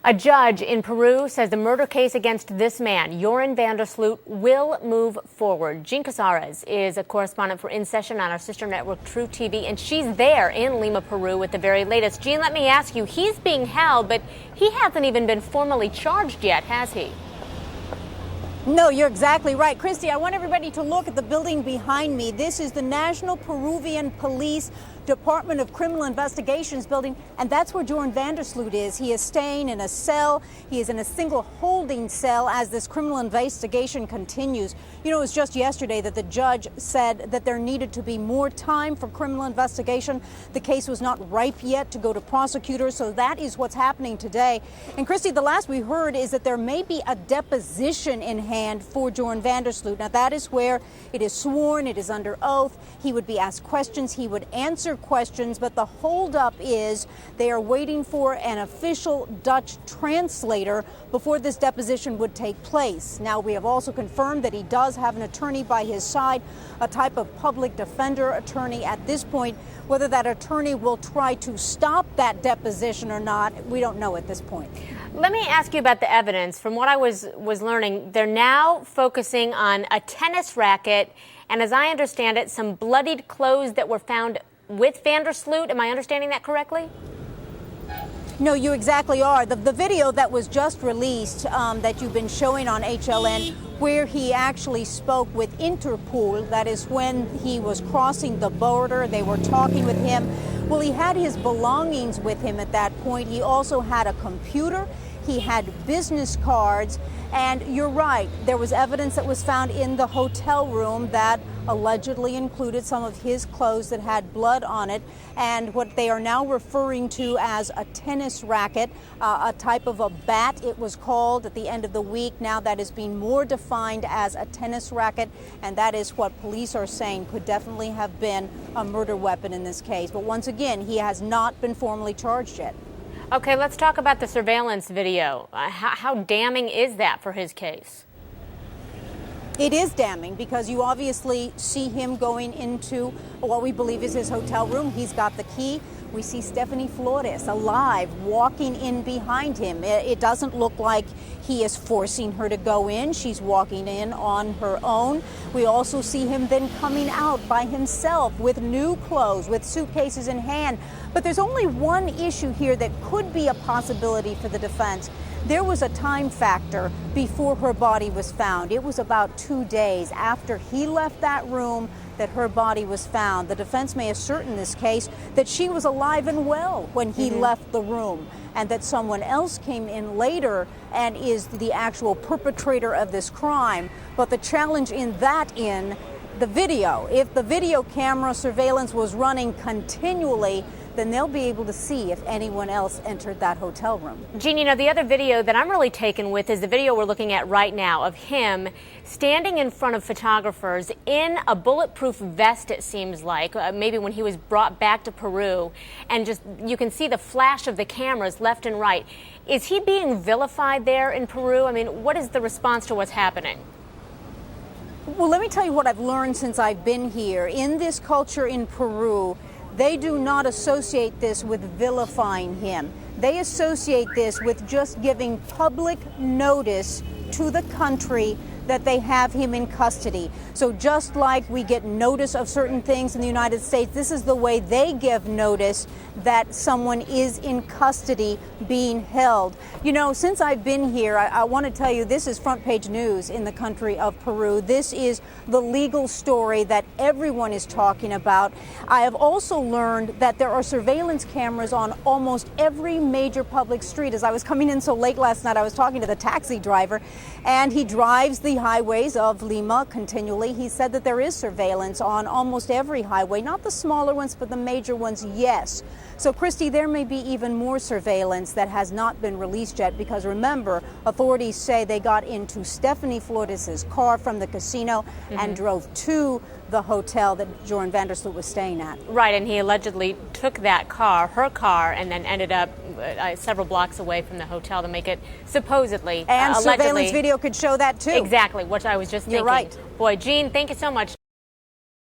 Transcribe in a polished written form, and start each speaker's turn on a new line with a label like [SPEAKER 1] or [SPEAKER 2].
[SPEAKER 1] A judge in Peru says the murder case against this man, Joran van der Sloot, will move forward. Jean Casares is a correspondent for In Session on our sister network, True TV, and she's there in Lima, Peru with the very latest. Jean, let me ask you, he's being held, but he hasn't even been formally charged yet, has he?
[SPEAKER 2] No, you're exactly right. Christy, I want everybody to look at the building behind me. This is the National Peruvian Police Department of Criminal Investigations building, and that's where Joran van der Sloot is. He is staying in a cell. He is in a single holding cell as this criminal investigation continues. You know, it was just yesterday that the judge said that there needed to be more time for criminal investigation. The case was not ripe yet to go to prosecutors, so that is what's happening today. And Christy, the last we heard is that there may be a deposition in hand for Joran van der Sloot. Now, that is where it is sworn, it is under oath. He would be asked questions, he would answer questions, but the holdup is they are waiting for an official Dutch translator before this deposition would take place. Now, we have also confirmed that he does have an attorney by his side, a type of public defender attorney at this point. Whether that attorney will try to stop that deposition or not, we don't know at this point.
[SPEAKER 1] Let me ask you about the evidence. From what I was learning, they're now focusing on a tennis racket and, as I understand it, some bloodied clothes that were found with van der Sloot. Am I understanding that correctly?
[SPEAKER 2] No, you exactly are. The video that was just released that you've been showing on HLN, where he actually spoke with Interpol, that is when he was crossing the border, they were talking with him. Well, he had his belongings with him at that point. He also had a computer. He had business cards. And you're right, there was evidence that was found in the hotel room that allegedly included some of his clothes that had blood on it, and what they are now referring to as a tennis racket, a type of a bat it was called at the end of the week. Now that is being more defined as a tennis racket, and that is what police are saying could definitely have been a murder weapon in this case. But once again, he has not been formally charged yet.
[SPEAKER 1] Okay, let's talk about the surveillance video. How damning is that for his case?
[SPEAKER 2] It is damning because you obviously see him going into what we believe is his hotel room. He's got the key. We see Stephanie Flores alive walking in behind him. It doesn't look like he is forcing her to go in. She's walking in on her own. We also see him then coming out by himself with new clothes, with suitcases in hand. But there's only one issue here that could be a possibility for the defense. There was a time factor before her body was found. It was about 2 days after he left that room that her body was found. The defense may assert in this case that she was alive and well when he left the room, and that someone else came in later and is the actual perpetrator of this crime. But the challenge in the video, if the video camera surveillance was running continually, then they'll be able to see if anyone else entered that hotel room.
[SPEAKER 1] Jean, you know, the other video that I'm really taken with is the video we're looking at right now of him standing in front of photographers in a bulletproof vest, it seems like, maybe when he was brought back to Peru, and just you can see the flash of the cameras left and right. Is he being vilified there in Peru? I mean, what is the response to what's happening?
[SPEAKER 2] Well, let me tell you what I've learned since I've been here. In this culture in Peru, they do not associate this with vilifying him. They associate this with just giving public notice to the country that they have him in custody. So just like we get notice of certain things in the United States, this is the way they give notice that someone is in custody being held. You know, since I've been here, I want to tell you this is front page news in the country of Peru. This is the legal story that everyone is talking about. I have also learned that there are surveillance cameras on almost every major public street. As I was coming in so late last night, I was talking to the taxi driver, and he drives the highways of Lima continually. He said that there is surveillance on almost every highway, not the smaller ones, but the major ones, yes. So, Christy, there may be even more surveillance that has not been released yet because, remember, authorities say they got into Stephanie Flores' car from the casino and drove to the hotel that Joran van der Sloot was staying at.
[SPEAKER 1] Right, and he allegedly took that car, her car, and then ended up several blocks away from the hotel to make it supposedly
[SPEAKER 2] and
[SPEAKER 1] allegedly.
[SPEAKER 2] Surveillance video could show that too.
[SPEAKER 1] Exactly, what I was just thinking.
[SPEAKER 2] You're right.
[SPEAKER 1] Boy, Jean, thank you so much.